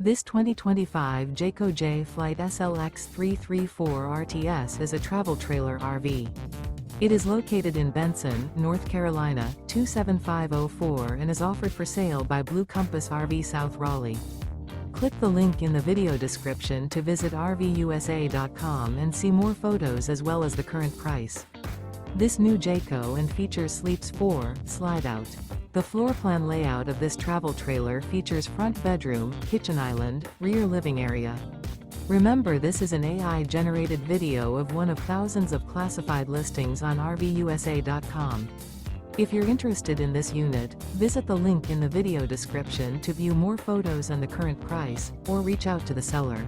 This 2025 Jayco Jay Flight SLX 334 RTS is a travel trailer RV. It is located in Benson, North Carolina, 27504 and is offered for sale by Blue Compass RV South Raleigh. Click the link in the video description to visit RVUSA.com and see more photos as well as the current price. This new Jayco and features Sleeps 4, Slideout. The floor plan layout of this travel trailer features front bedroom, kitchen island, rear living area. Remember, this is an AI-generated video of one of thousands of classified listings on RVUSA.com. If you're interested in this unit, visit the link in the video description to view more photos and the current price, or reach out to the seller.